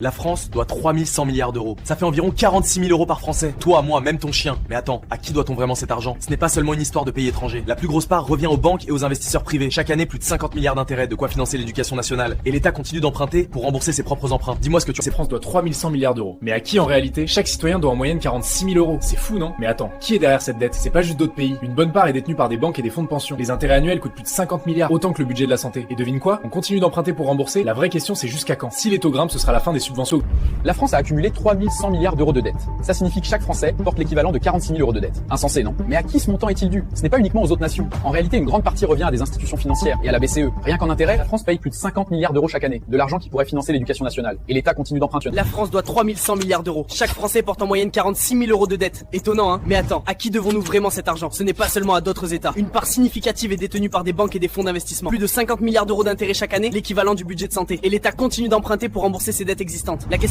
La France doit 3100 milliards d'euros. Ça fait environ 46 000 euros par Français. Toi, moi, même ton chien. Mais attends, à qui doit-on vraiment cet argent? Ce n'est pas seulement une histoire de pays étrangers. La plus grosse part revient aux banques et aux investisseurs privés. Chaque année, plus de 50 milliards d'intérêts, de quoi financer l'éducation nationale. Et l'État continue d'emprunter pour rembourser ses propres emprunts. Dis-moi ce que tu... La France doit 3100 milliards d'euros. Mais à qui en réalité? Chaque citoyen doit en moyenne 46 000 euros. C'est fou, non? Mais attends, qui est derrière cette dette? C'est pas juste d'autres pays. Une bonne part est détenue par des banques et des fonds de pension. Les intérêts annuels coûtent plus de 50 milliards, autant que le budget de la santé. Et devine quoi? On continue d'emprunter pour rembourser. La vraie question, c'est jusqu'à quand? Si les taux grimpent, ce sera la fin des subventions. La France a accumulé 3100 milliards d'euros de dette. Ça signifie que chaque Français porte l'équivalent de 46 000 euros de dette. Insensé, non? Mais à qui ce montant est-il dû? Ce n'est pas uniquement aux autres nations. En réalité, une grande partie revient à des institutions financières et à la BCE. Rien qu'en intérêt, la France paye plus de 50 milliards d'euros chaque année. De l'argent qui pourrait financer l'éducation nationale. Et l'État continue d'emprunter. La France doit 3100 milliards d'euros. Chaque Français porte en moyenne 46 000 euros de dette. Étonnant, hein? Mais attends, à qui devons-nous vraiment cet argent? Ce n'est pas seulement à d'autres États. Une part significative est détenue par des banques et des fonds d'investissement. Plus de 50 milliards d'euros d'intérêts chaque année, l'équivalent du budget de santé. Et l'État continue d'emprunter pour rembourser ses dettes existantes. La question